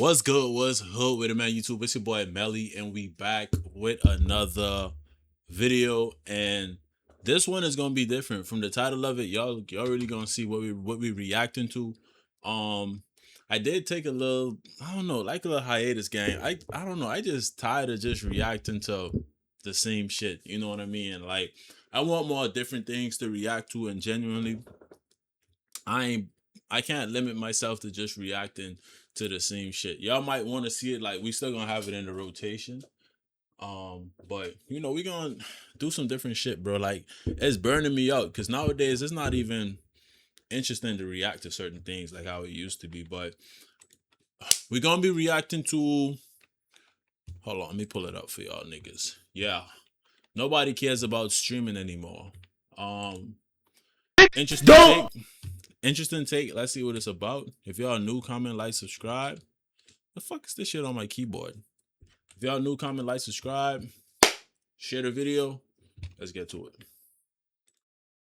What's good? What's hood with it, man? YouTube, it's your boy Melly, and we back with another video. And this one is gonna be different from the title of it. Y'all really gonna see what we reacting to. Um, I did take a little, I don't know, like a little hiatus, gang. I don't know. I just tired of just reacting to the same shit. You know what I mean? Like I want more different things to react to, and genuinely, I ain't I can't limit myself to just reacting to the same shit. Y'all might want to see it, like we still gonna have it in the rotation. But we gonna do some different shit, bro. Like it's burning me out because nowadays it's not even interesting to react to certain things like how it used to be. But we gonna be reacting to, hold on, let me pull it up for y'all niggas. Yeah. Nobody cares about streaming anymore. Um interesting take. Interesting take. Let's see what it's about. If y'all new, comment, like, subscribe. The fuck is this shit on my keyboard? If y'all new, comment, like, subscribe, share the video. Let's get to it.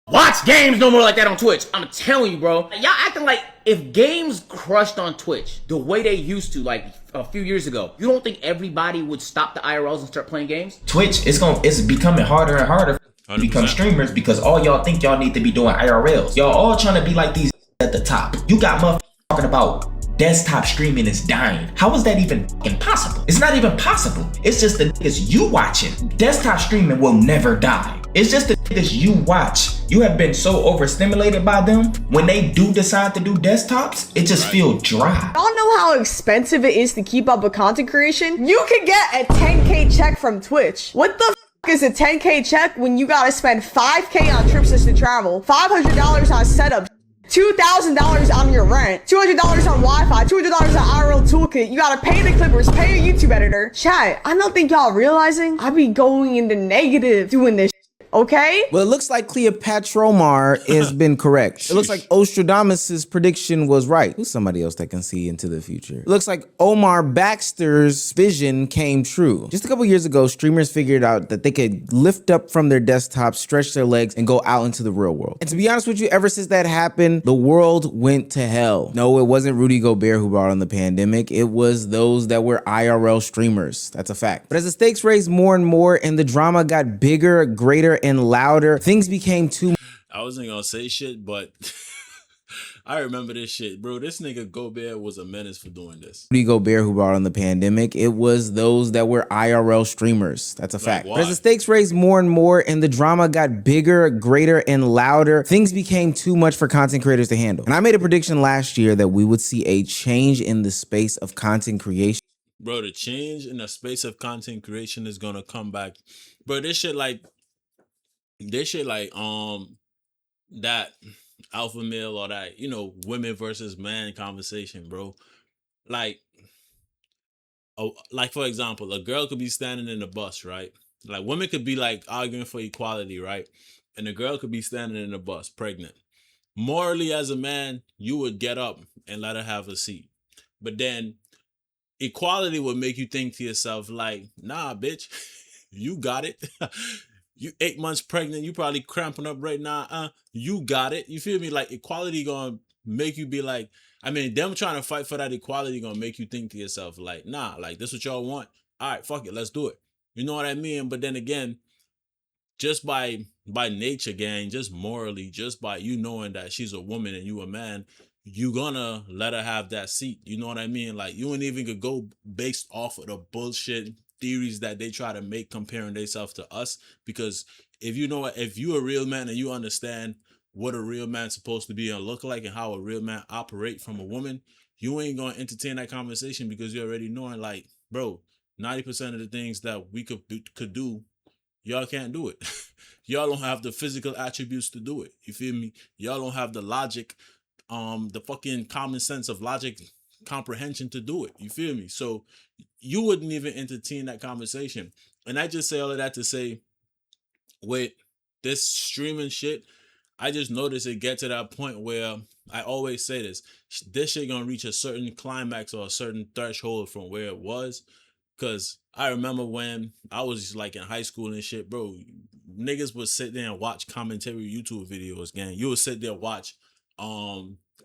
Watch games no more like that on Twitch. I'm telling you, bro. Y'all acting like if games crushed on Twitch the way they used to, like a few years ago, you don't think everybody would stop the IRLs and start playing games? Twitch, it's becoming harder and harder to become streamers because all y'all think y'all need to be doing IRLs. Y'all all trying to be like these at the top. You got motherfuckers talking about desktop streaming is dying. How is that even impossible? It's not even possible. It's just the niggas you watching. Desktop streaming will never die. It's just the niggas you watch. You have been so overstimulated by them. When they do decide to do desktops, it just feels dry. Y'all know how expensive it is to keep up with content creation? You can get a 10K check from Twitch. What the f is a 10K check when you gotta spend 5K on trips to travel, $500 on setup, $2,000 on your rent, $200 on Wi-Fi, $200 on IRL toolkit. You gotta pay the clippers, pay your YouTube editor. Chat, I don't think y'all realizing I be going into negative doing this. Okay? Well, it looks like Cleopatra Omar has been correct. It looks like Ostradamus's prediction was right. Who's somebody else that can see into the future? It looks like Omar Baxter's vision came true. Just a couple years ago, streamers figured out that they could lift up from their desktops, stretch their legs, and go out into the real world. And to be honest with you, ever since that happened, the world went to hell. No, it wasn't Rudy Gobert who brought on the pandemic. It was those that were IRL streamers. That's a fact. But as the stakes raised more and more and the drama got bigger, greater, and louder, things became too. I wasn't gonna say shit, but I remember this shit, bro. This nigga Gobert was a menace for doing this. Rudy Gobert who brought on the pandemic. It was those that were IRL streamers. That's a fact. But as the stakes raised more and more and the drama got bigger, greater, and louder, things became too much for content creators to handle. And I made a prediction last year that we would see a change in the space of content creation. Bro, the change in the space of content creation is gonna come back. Bro, this shit like that alpha male or that women versus man conversation, bro. Like like for example, a girl could be standing in the bus, right? Like women could be like arguing for equality, right? And a girl could be standing in the bus pregnant. Morally, as a man, you would get up and let her have a seat, but then equality would make you think to yourself like, nah, bitch, you got it. You 8 months pregnant, you probably cramping up right now. You got it. You feel me? Like equality gonna make you be like, I mean, them trying to fight for that equality gonna make you think to yourself like, nah, like this what y'all want. All right, fuck it, let's do it. You know what I mean? But then again, just by nature, gang, just morally, just by you knowing that she's a woman and you a man, you gonna let her have that seat. You know what I mean? Like you ain't even could go based off of the bullshit theories that they try to make comparing themselves to us. Because if you a real man and you understand what a real man's supposed to be and look like and how a real man operate from a woman, you ain't gonna entertain that conversation because you already knowing like, bro, 90% of the things that we could do, y'all can't do it. Y'all don't have the physical attributes to do it. You feel me? Y'all don't have the logic, the fucking common sense of logic comprehension to do it. You feel me? So you wouldn't even entertain that conversation. And I just say all of that to say, with this streaming shit, I just noticed it get to that point where I always say this shit gonna reach a certain climax or a certain threshold from where it was. Cause I remember when I was like in high school and shit, bro, niggas would sit there and watch commentary YouTube videos, gang. You would sit there watch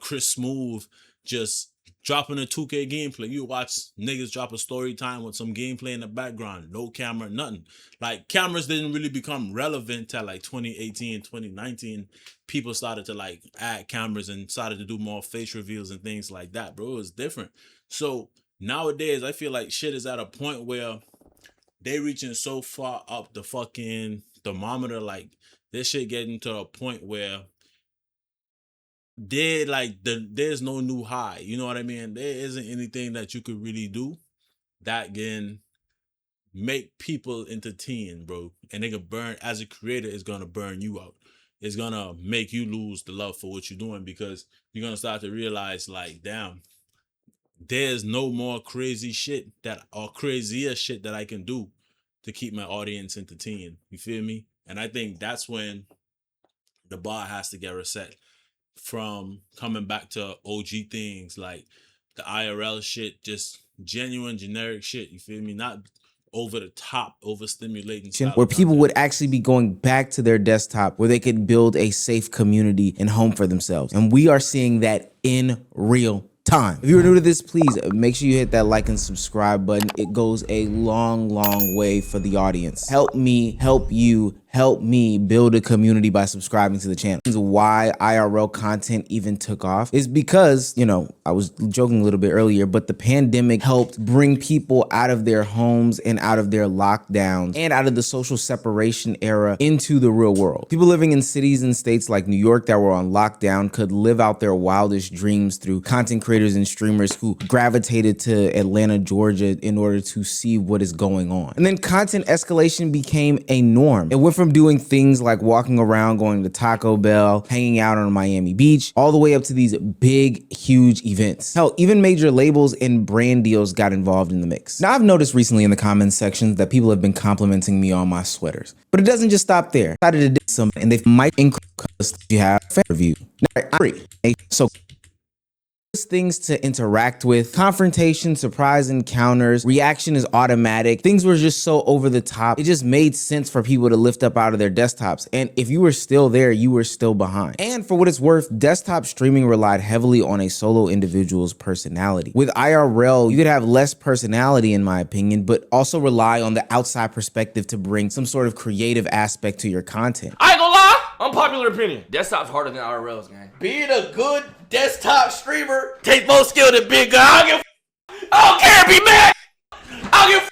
Chris Smooth just dropping a 2K gameplay. You watch niggas drop a story time with some gameplay in the background, no camera, nothing. Like cameras didn't really become relevant till like 2018, 2019. People started to like add cameras and started to do more face reveals and things like that, bro. It was different. So nowadays, I feel like shit is at a point where they reaching so far up the fucking thermometer, like this shit getting to a point where there's no new high. You know what I mean? There isn't anything that you could really do that can make people entertain, bro. And they can burn, as a creator, it's gonna burn you out. It's gonna make you lose the love for what you're doing, because you're gonna start to realize, like, damn, there's no more crazy shit or crazier shit that I can do to keep my audience entertained. You feel me? And I think that's when the bar has to get reset from coming back to OG things like the IRL shit, just genuine generic shit. You feel me? Not over the top, overstimulating style where of people content. would actually be going back to their desktop where they could build a safe community and home for themselves. And we are seeing that in real time. If you're new to this, please make sure you hit that like and subscribe button. It goes a long, long way for the audience. Help me, help you, help me build a community by subscribing to the channel. Why IRL content even took off is because, you know, I was joking a little bit earlier, but the pandemic helped bring people out of their homes and out of their lockdowns and out of the social separation era into the real world. People living in cities and states like New York that were on lockdown could live out their wildest dreams through content creators and streamers who gravitated to Atlanta, Georgia in order to see what is going on. And then content escalation became a norm. It went from doing things like walking around, going to Taco Bell, hanging out on Miami Beach, all the way up to these big, huge events. Hell, even major labels and brand deals got involved in the mix. Now, I've noticed recently in the comment sections that people have been complimenting me on my sweaters, but it doesn't just stop there. I decided to do something, and they might increase you have a fan review. Now, I'm free. So things to interact with, confrontation, surprise encounters, reaction is automatic. Things were just so over the top. It just made sense for people to lift up out of their desktops. And if you were still there, you were still behind. And for what it's worth, desktop streaming relied heavily on a solo individual's personality. With IRL, you could have less personality, in my opinion, but also rely on the outside perspective to bring some sort of creative aspect to your content. I ain't gonna lie, unpopular opinion. Desktop's harder than IRLs, man. Being a good desktop streamer takes more skill than big guy. I don't care, be mad. I don't give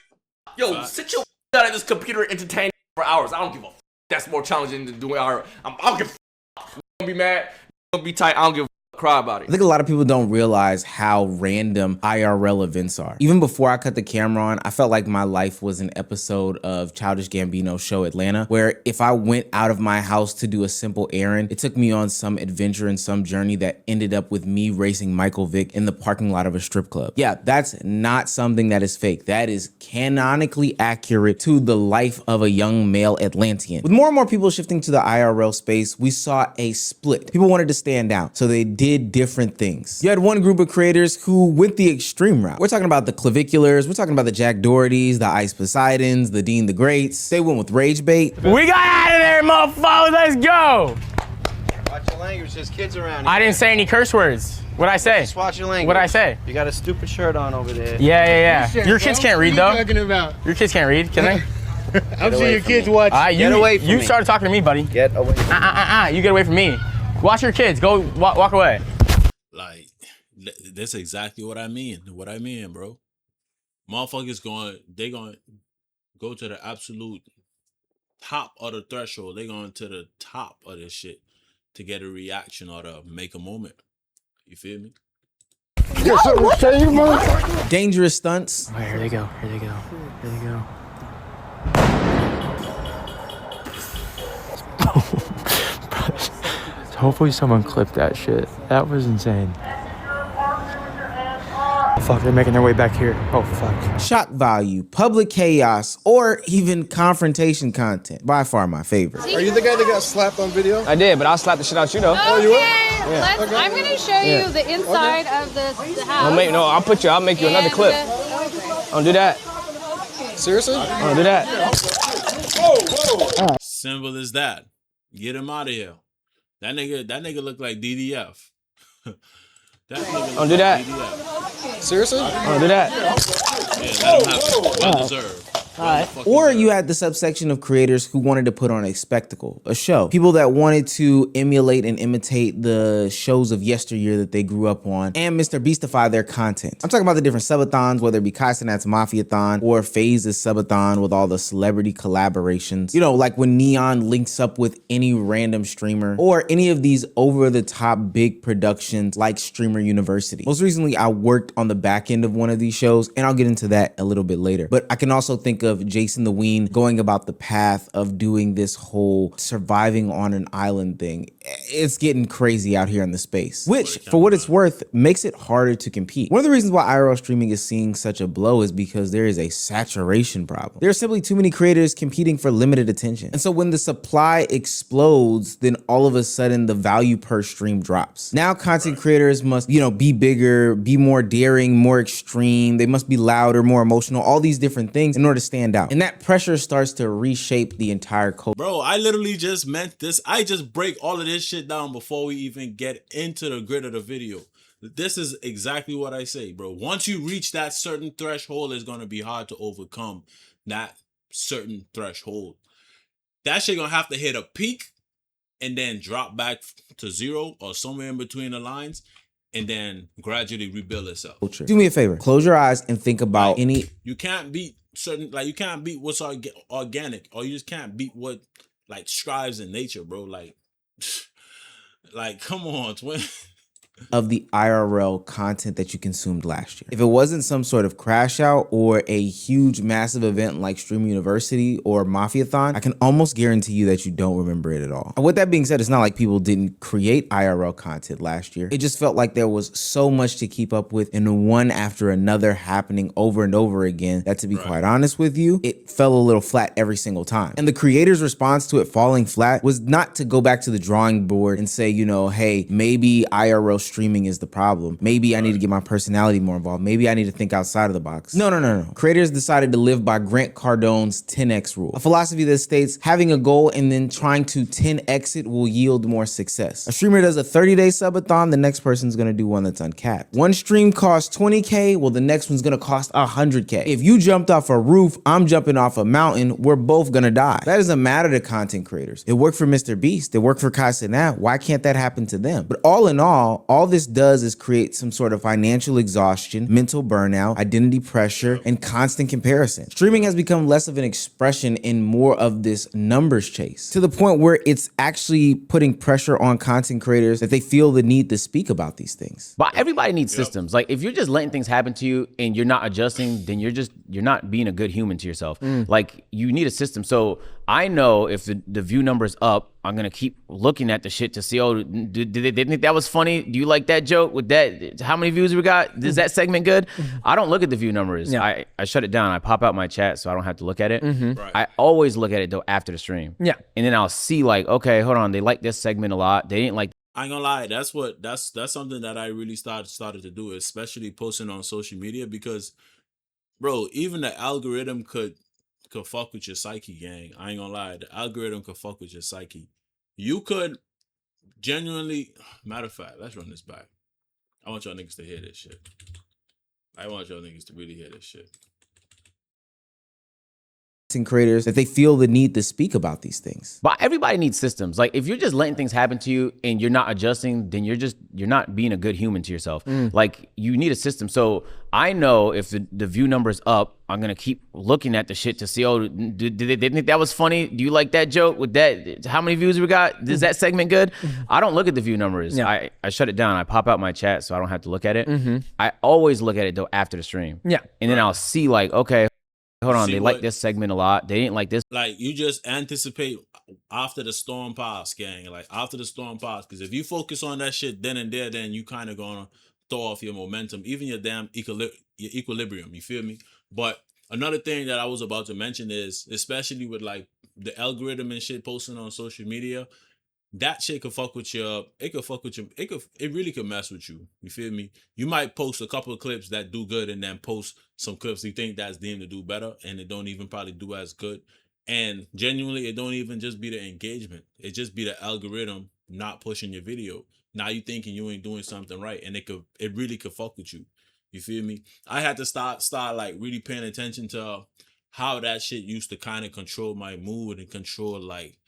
a Yo, sit your out at this computer and entertain for hours. I don't give a That's more challenging than doing IRL. I don't give a You gonna be mad, you gonna be tight, I don't give a cry about it. I think a lot of people don't realize how random IRL events are. Even before I cut the camera on, I felt like my life was an episode of Childish Gambino's show Atlanta, where if I went out of my house to do a simple errand, it took me on some adventure and some journey that ended up with me racing Michael Vick in the parking lot of a strip club. Yeah, that's not something that is fake. That is canonically accurate to the life of a young male Atlantean. With more and more people shifting to the IRL space, we saw a split. People wanted to stand out, so they did different things. You had one group of creators who went the extreme route. We're talking about the Claviculars, we're talking about the Jack Dohertys, the Ice Poseidons, the Dean the Greats. They went with rage bait. We got out of there, motherfuckers, let's go! Watch your language, there's kids around here. I didn't say any curse words. What'd I say? Just watch your language. What'd I say? You got a stupid shirt on over there. Yeah. Your kids can't read, though. What are you talking about? Your kids can't read, can they? I'm sure your kids watch. Get away from me. You started talking to me, buddy. Get away from me. You get away from me. Watch your kids, go walk away. Like, that's exactly what I mean. What I mean, bro. Motherfuckers they going to go to the absolute top of the threshold. They going to the top of this shit to get a reaction or to make a moment. You feel me? Dangerous stunts. Oh, here they go. Hopefully someone clipped that shit. That was insane. Oh, fuck, they're making their way back here. Oh, fuck. Shock value, public chaos, or even confrontation content. By far my favorite. Are you the guy that got slapped on video? I did, but I'll slap the shit out you, though. I'm gonna show you the inside of the house. I'll make you another clip. Don't do that. Seriously? Don't do that. Simple as that. Get him out of here. That nigga look like DDF. That nigga Don't do that. Seriously? Don't do that. Yeah, let him have it. Well deserved. Or you had the subsection of creators who wanted to put on a spectacle, a show. People that wanted to emulate and imitate the shows of yesteryear that they grew up on and Mr. Beastify their content. I'm talking about the different subathons, whether it be Kai Cenat's Mafia-thon or FaZe's subathon with all the celebrity collaborations. You know, like when Neon links up with any random streamer or any of these over-the-top big productions like Streamer University. Most recently, I worked on the back end of one of these shows, and I'll get into that a little bit later. But I can also think of Jason the Ween going about the path of doing this whole surviving on an island thing. It's getting crazy out here in the space, which for what it's worth makes it harder to compete. One of the reasons why IRL streaming is seeing such a blow is because there is a saturation problem. There are simply too many creators competing for limited attention. And so when the supply explodes, then all of a sudden the value per stream drops. Now content creators must, be bigger, be more daring, more extreme. They must be louder, more emotional, all these different things in order to stand out. And that pressure starts to reshape the entire culture. Bro, I literally just meant this. I just break all of this shit down before we even get into the grid of the video. This is exactly what I say, bro. Once you reach that certain threshold, it's going to be hard to overcome that certain threshold. That shit going to have to hit a peak and then drop back to zero or somewhere in between the lines and then gradually rebuild itself. Do me a favor. Close your eyes and think about You can't beat certain, you can't beat what's organic, or you just can't beat what, strives in nature, bro. Come on, twin. Of the IRL content that you consumed last year. If it wasn't some sort of crash out or a huge massive event like Stream University or Mafia-thon, I can almost guarantee you that you don't remember it at all. And with that being said, it's not like people didn't create IRL content last year. It just felt like there was so much to keep up with and one after another happening over and over again that, to be quite honest with you, it fell a little flat every single time. And the creator's response to it falling flat was not to go back to the drawing board and say, hey, maybe IRL streaming is the problem. Maybe I need to get my personality more involved. Maybe I need to think outside of the box. No. Creators decided to live by Grant Cardone's 10x rule, a philosophy that states having a goal and then trying to 10x it will yield more success. A streamer does a 30-day subathon, the next person's gonna do one that's uncapped. One stream costs 20K, well, the next one's gonna cost 100K. If you jumped off a roof, I'm jumping off a mountain, we're both gonna die. That doesn't matter to content creators. It worked for Mr. Beast, it worked for Kai Cenat. Why can't that happen to them? But all in all this does is create some sort of financial exhaustion, mental burnout, identity pressure, and constant comparison. Streaming has become less of an expression and more of this numbers chase, to the point where it's actually putting pressure on content creators that they feel the need to speak about these things. But everybody needs systems. Like, if you're just letting things happen to you and you're not adjusting, then you're not being a good human to yourself. Like, you need a system. So I know if the view number's up, I'm gonna keep looking at the shit to see, did they think that was funny? Do you like that joke with that? How many views we got? Is that segment good? I don't look at the view numbers. I shut it down. I pop out my chat so I don't have to look at it. Right. I always look at it though after the stream. Yeah. And then I'll see okay, hold on, they like this segment a lot. They didn't like. I ain't gonna lie, that's something that I really started to do, especially posting on social media, because, bro, even the algorithm could fuck with your psyche, gang. I ain't gonna lie, the algorithm could fuck with your psyche. You could genuinely, matter of fact, let's run this back. I want y'all niggas to hear this shit. I want y'all niggas to really hear this shit. Creators that they feel the need to speak about these things. But everybody needs systems. Like, if you're just letting things happen to you and you're not adjusting, then you're not being a good human to yourself. Like, you need a system. So I know if the view number's up, I'm gonna keep looking at the shit to see, did they think that was funny? Do you like that joke with that? How many views we got? Is that segment good? I don't look at the view numbers. I shut it down. I pop out my chat so I don't have to look at it. I always look at it though after the stream. Yeah. And then I'll see okay, hold on, they like this segment a lot. They didn't like this. Like, you just anticipate after the storm pass, gang. Like, after the storm pass, because if you focus on that shit then and there, then you kind of gonna throw off your momentum, even your damn equilibrium. You feel me? But another thing that I was about to mention is, especially with the algorithm and shit posting on social media, that shit could fuck with your, it really could mess with you. You feel me? You might post a couple of clips that do good and then post some clips you think that's deemed to do better and it don't even probably do as good. And genuinely, it don't even just be the engagement. It just be the algorithm not pushing your video. now you thinking you ain't doing something right, and it really could fuck with you. You feel me? I had to start like really paying attention to how that shit used to kind of control my mood and control like,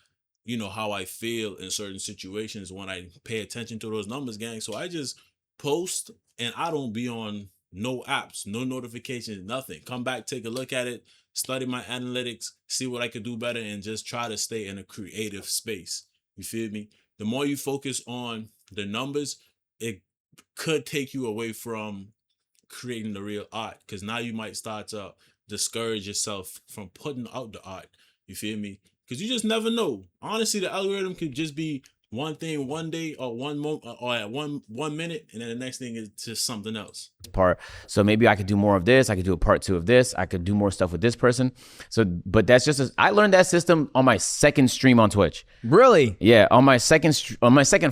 you know, how I feel in certain situations when I pay attention to those numbers, gang. So I just post and I don't be on no apps, no notifications, nothing. Come back, take a look at it, study my analytics, see what I could do better, and just try to stay in a creative space. You feel me? The more you focus on the numbers, it could take you away from creating the real art, because now you might start to discourage yourself from putting out the art. You feel me? Because you just never know. Honestly, the algorithm could just be one thing one day or one moment or at one minute, and then the next thing is just something else. Part. So maybe I could do more of this. I could do a part 2 of this. I could do more stuff with this person. So, but that's just, I learned that system on my second stream on Twitch. Really? Yeah. On my second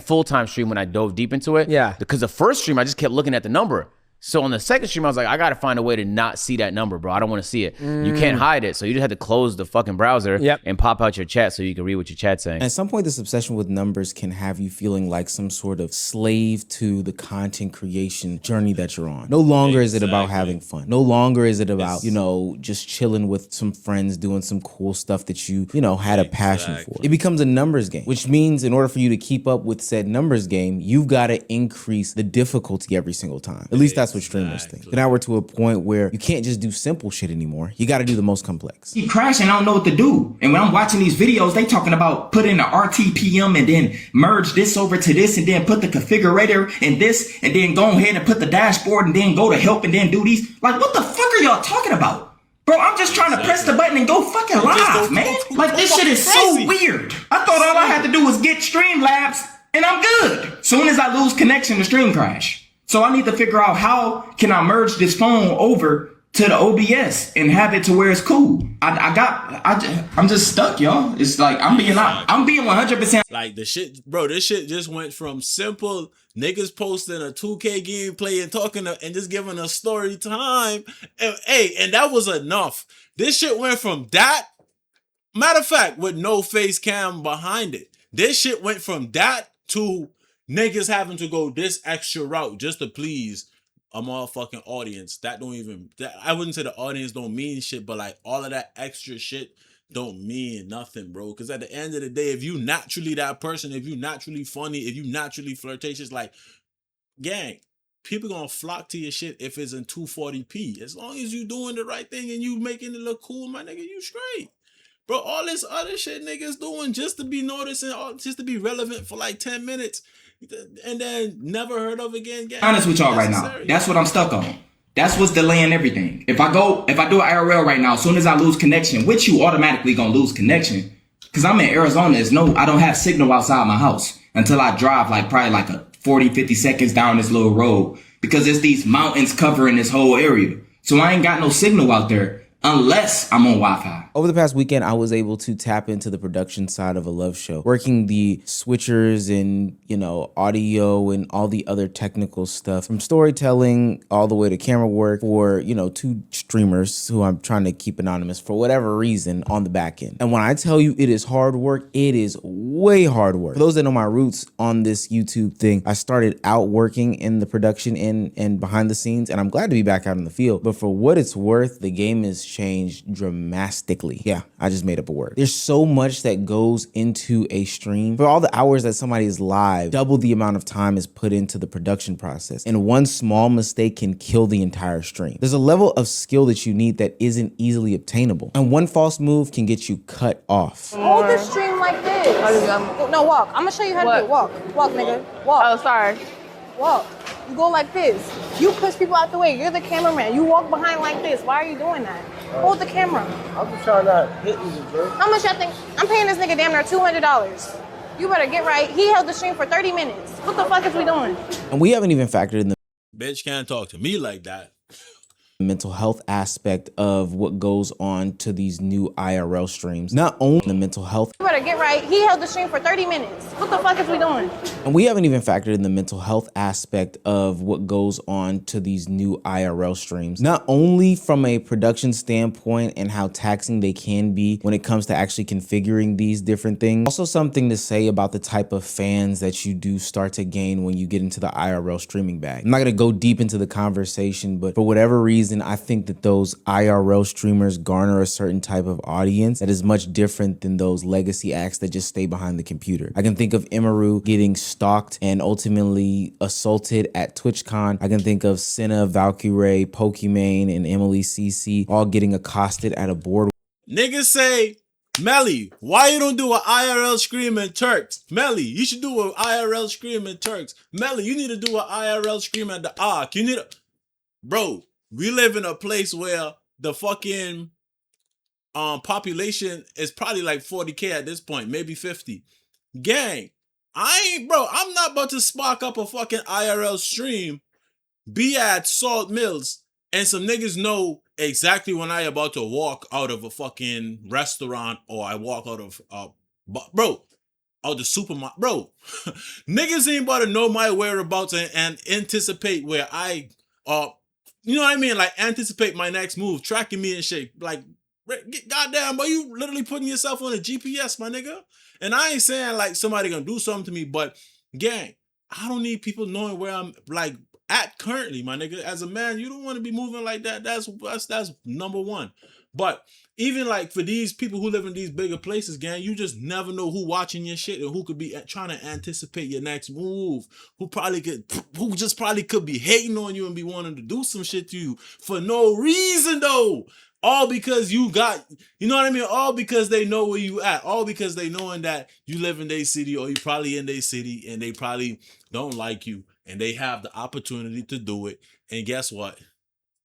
full-time stream when I dove deep into it. Yeah. Because the first stream, I just kept looking at the number. So on the second stream, I was like, I got to find a way to not see that number, bro. I don't want to see it. You can't hide it. So you just had to close the fucking browser and pop out your chat so you can read what your chat's saying. At some point, this obsession with numbers can have you feeling like some sort of slave to the content creation journey that you're on. No longer is it about having fun. No longer is it about, you know, just chilling with some friends, doing some cool stuff that you know, had a passion for. It becomes a numbers game, which means in order for you to keep up with said numbers game, you've got to increase the difficulty every single time. At least that's what streamers think. But now we're to a point where you can't just do simple shit anymore. You got to do the most complex. Keep crashing, I don't know what to do. And when I'm watching these videos, they talking about put in the RTPM and then merge this over to this and then put the configurator in this and then go ahead and put the dashboard and then go to help and then do these. Like, what the fuck are y'all talking about? Bro, I'm just trying to press the button and go fucking live, man. Like, this shit is so weird. I thought all I had to do was get Streamlabs and I'm good. Soon as I lose connection, the stream crash. So I need to figure out how can I merge this phone over to the OBS and have it to where it's cool. I'm just stuck, y'all. It's like I'm being 100%. Like the shit, bro. This shit just went from simple niggas posting a 2K gameplay and talking and just giving a story time. And that was enough. This shit went from that. Matter of fact, with no face cam behind it. This shit went from that to niggas having to go this extra route just to please a motherfucking audience. That I wouldn't say the audience don't mean shit, but like all of that extra shit don't mean nothing, bro. Because at the end of the day, if you naturally that person, if you naturally funny, if you naturally flirtatious, like, gang, people gonna flock to your shit if it's in 240p. As long as you doing the right thing and you making it look cool, my nigga, you straight. Bro, all this other shit niggas doing just to be noticed and just to be relevant for like 10 minutes and then never heard of again. Honest with y'all right now. That's what I'm stuck on. That's what's delaying everything. If I do an IRL right now, as soon as I lose connection, which you automatically gonna lose connection, because I'm in Arizona, I don't have signal outside my house until I drive like probably like a 40, 50 seconds down this little road, because there's these mountains covering this whole area. So I ain't got no signal out there unless I'm on Wi-Fi. Over the past weekend, I was able to tap into the production side of a love show, working the switchers and, you know, audio and all the other technical stuff, from storytelling all the way to camera work for, you know, 2 streamers who I'm trying to keep anonymous for whatever reason on the back end. And when I tell you it is hard work, it is way hard work. For those that know my roots on this YouTube thing, I started out working in the production and behind the scenes, and I'm glad to be back out in the field. But for what it's worth, the game has changed dramatically. Yeah, I just made up a word. There's so much that goes into a stream. For all the hours that somebody is live, double the amount of time is put into the production process. And one small mistake can kill the entire stream. There's a level of skill that you need that isn't easily obtainable. And one false move can get you cut off. Hold the stream like this. No, walk. I'm gonna show you how to do it. Walk, nigga. Walk. Oh, sorry. Walk. You go like this. You push people out the way. You're the cameraman. You walk behind like this. Why are you doing that? Hold the camera. I'm just trying not to hit you, bro. How much y'all think? I'm paying this nigga damn near $200. You better get right. He held the stream for 30 minutes. What the fuck is we doing? And we haven't even factored in the bitch can't talk to me like that. mental health aspect of what goes on to these new IRL streams. Not only the mental health. You better get right. He held the stream for 30 minutes. What the fuck is we doing? And we haven't even factored in the mental health aspect of what goes on to these new IRL streams. Not only from a production standpoint and how taxing they can be when it comes to actually configuring these different things. Also something to say about the type of fans that you do start to gain when you get into the IRL streaming bag. I'm not gonna go deep into the conversation, but for whatever reason, I think that those IRL streamers garner a certain type of audience that is much different than those legacy acts that just stay behind the computer. I can think of Emeru getting stalked and ultimately assaulted at TwitchCon. I can think of Senna, Valkyrie, Pokimane, and Emily CC all getting accosted at a board. Niggas say, Melly, why you don't do an IRL scream in Turks? Melly, you should do an IRL scream in Turks. Melly, you need to do an IRL scream at the Ark. You need to... Bro, we live in a place where the fucking population is probably like 40K at this point, maybe 50. Gang, I'm not about to spark up a fucking IRL stream, be at Salt Mills, and some niggas know exactly when I about to walk out of a fucking restaurant or I walk out of out the supermarket. Bro, niggas ain't about to know my whereabouts and anticipate where I you know what I mean? Like anticipate my next move, tracking me and shit. Like, goddamn, but you literally putting yourself on a GPS, my nigga. And I ain't saying like somebody gonna do something to me, but gang, I don't need people knowing where I'm like at currently, my nigga. As a man, you don't want to be moving like that. That's number one. But even like for these people who live in these bigger places, gang, you just never know who watching your shit and who could be trying to anticipate your next move. Who just probably could be hating on you and be wanting to do some shit to you for no reason though. All because you got, you know what I mean? All because they know where you at. All because they knowing that you live in their city or you probably in their city and they probably don't like you and they have the opportunity to do it. And guess what?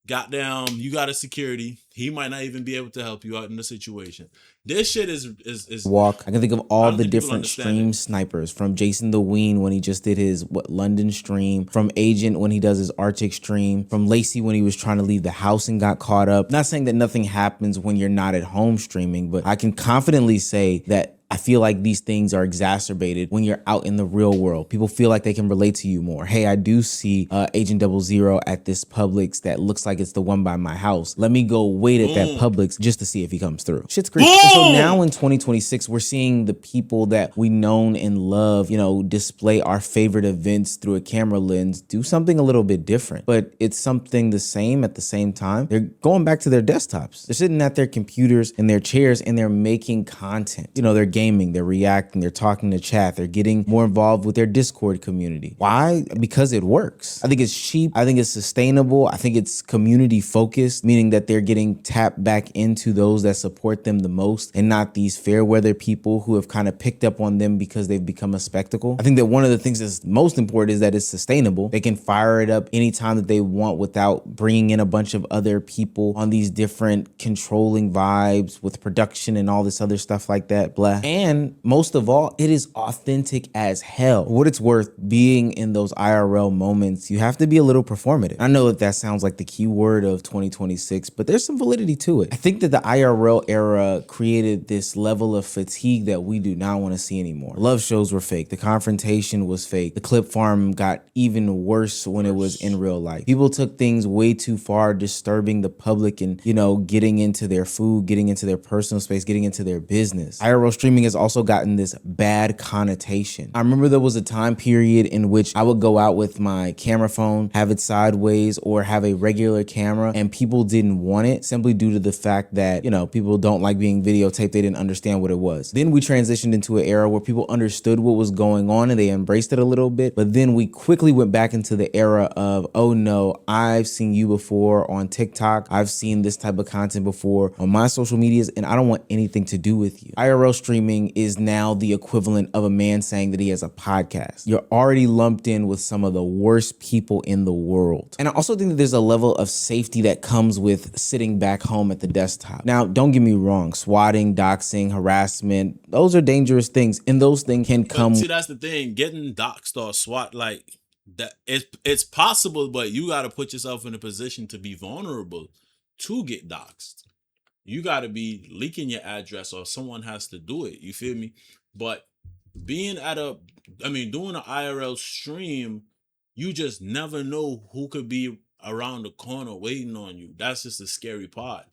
Goddamn, you got a security. He might not even be able to help you out in the situation. This shit is walk. I can think of all the different stream snipers, from Jason the Ween when he just did his London stream, from Agent when he does his Arctic stream, from Lacey when he was trying to leave the house and got caught up. Not saying that nothing happens when you're not at home streaming, but I can confidently say that I feel like these things are exacerbated when you're out in the real world. People feel like they can relate to you more. Hey, I do see Agent 00 at this Publix that looks like it's the one by my house. Let me go wait at that Publix just to see if he comes through. Shit's crazy. And so now in 2026, we're seeing the people that we known and love, you know, display our favorite events through a camera lens, do something a little bit different, but it's something the same at the same time. They're going back to their desktops. They're sitting at their computers and their chairs and they're making content. You know, they're gaming, they're reacting, they're talking to chat, they're getting more involved with their Discord community. Why? Because it works. I think it's cheap. I think it's sustainable. I think it's community focused, meaning that they're getting tapped back into those that support them the most and not these fair weather people who have kind of picked up on them because they've become a spectacle. I think that one of the things that's most important is that it's sustainable. They can fire it up anytime that they want without bringing in a bunch of other people on these different controlling vibes with production and all this other stuff like that, blah. And most of all, it is authentic as hell. For what it's worth, being in those IRL moments, you have to be a little performative. I know that sounds like the key word of 2026, but there's some validity to it. I think that the IRL era created this level of fatigue that we do not want to see anymore. Love shows were fake. The confrontation was fake. The clip farm got even worse when it was in real life. People took things way too far, disturbing the public and, you know, getting into their food, getting into their personal space, getting into their business. IRL streaming has also gotten this bad connotation. I remember there was a time period in which I would go out with my camera phone, have it sideways, or have a regular camera, and people didn't want it simply due to the fact that, you know, people don't like being videotaped. They didn't understand what it was. Then we transitioned into an era where people understood what was going on and they embraced it a little bit. But then we quickly went back into the era of, oh no, I've seen you before on TikTok. I've seen this type of content before on my social medias, and I don't want anything to do with you. IRL streaming is now the equivalent of a man saying that he has a podcast. You're already lumped in with some of the worst people in the world. And I also think that there's a level of safety that comes with sitting back home at the desktop. Now, don't get me wrong, swatting, doxing, harassment, those are dangerous things, and those things can come. See, that's the thing. Getting doxed or SWAT, like, That it's possible, but you got to put yourself in a position to be vulnerable to get doxxed. You got to be leaking your address, or someone has to do it. You feel me? But being doing an IRL stream, you just never know who could be around the corner waiting on you. That's just the scary part.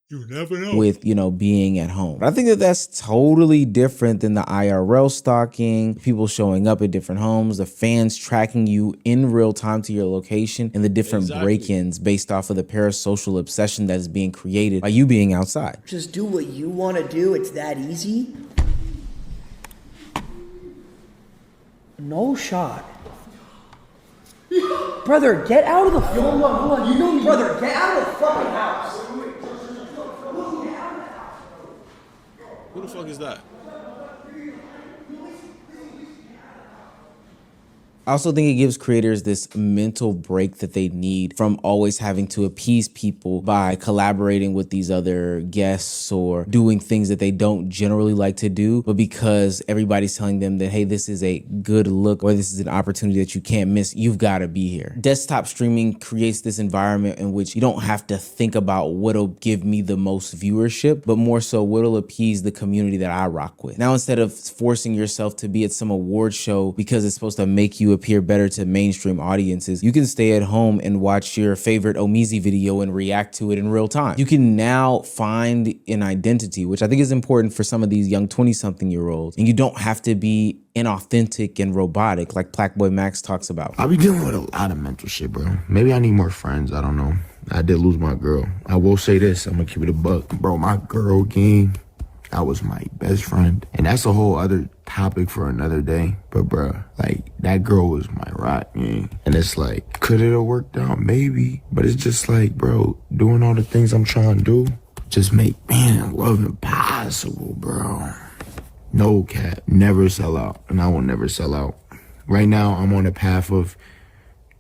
You never know. With, being at home. But I think that that's totally different than the IRL stalking, people showing up at different homes, the fans tracking you in real time to your location, and the different break-ins based off of the parasocial obsession that is being created by you being outside. Just do what you want to do. It's that easy. No shot. Brother, get out of the phone. Hold on. You know me. Brother, get out of the fucking house. Who the fuck is that? I also think it gives creators this mental break that they need from always having to appease people by collaborating with these other guests or doing things that they don't generally like to do, but because everybody's telling them that, hey, this is a good look or this is an opportunity that you can't miss, you've got to be here. Desktop streaming creates this environment in which you don't have to think about what'll give me the most viewership, but more so what'll appease the community that I rock with. Now, instead of forcing yourself to be at some award show because it's supposed to make you appear better to mainstream audiences, you can stay at home and watch your favorite Omizi video and react to it in real time. You can now find an identity, which I think is important for some of these young 20-something-year-olds, and you don't have to be inauthentic and robotic like Blackboy Max talks about. I be dealing with a lot of mental shit, bro. Maybe I need more friends. I don't know. I did lose my girl. I will say this. I'm gonna keep it a buck. Bro, my girl gang, that was my best friend. And that's a whole other topic for another day. But bro, like, that girl was my rock, man. And it's like, could it have worked out? Maybe. But it's just like, bro, doing all the things I'm trying to do just make, man, love impossible, bro. No cap. Never sell out. And I will never sell out. Right now, I'm on a path of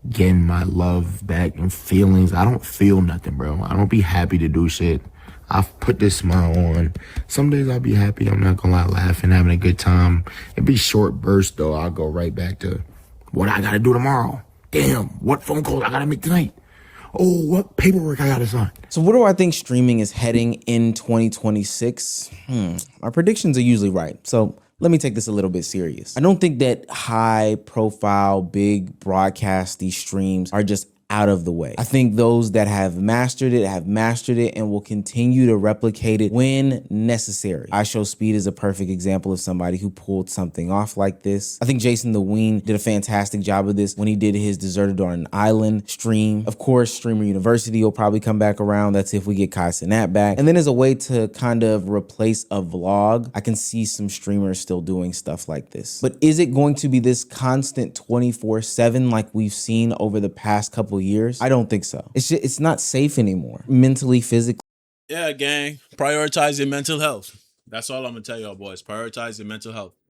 getting my love back and feelings. I don't feel nothing, bro. I don't be happy to do shit. I've put this smile on. Some days I'll be happy, I'm not gonna lie, laughing, having a good time. It'd be short bursts though. I'll go right back to what I gotta do tomorrow. Damn, what phone calls I gotta make tonight? Oh, what paperwork I gotta sign. So where do I think streaming is heading in 2026? My predictions are usually right. So let me take this a little bit serious. I don't think that high profile, big broadcasty streams are just out of the way. I think those that have mastered it and will continue to replicate it when necessary. iShowSpeed is a perfect example of somebody who pulled something off like this. I think Jason the Ween did a fantastic job of this when he did his Deserted on an Island stream. Of course, Streamer University will probably come back around. That's if we get Kai Cenat back. And then as a way to kind of replace a vlog, I can see some streamers still doing stuff like this. But is it going to be this constant 24/7 like we've seen over the past couple years? I don't think so. It's not safe anymore, mentally, physically. Yeah, gang. Prioritize your mental health. That's all I'm gonna tell y'all boys. Prioritize your mental health.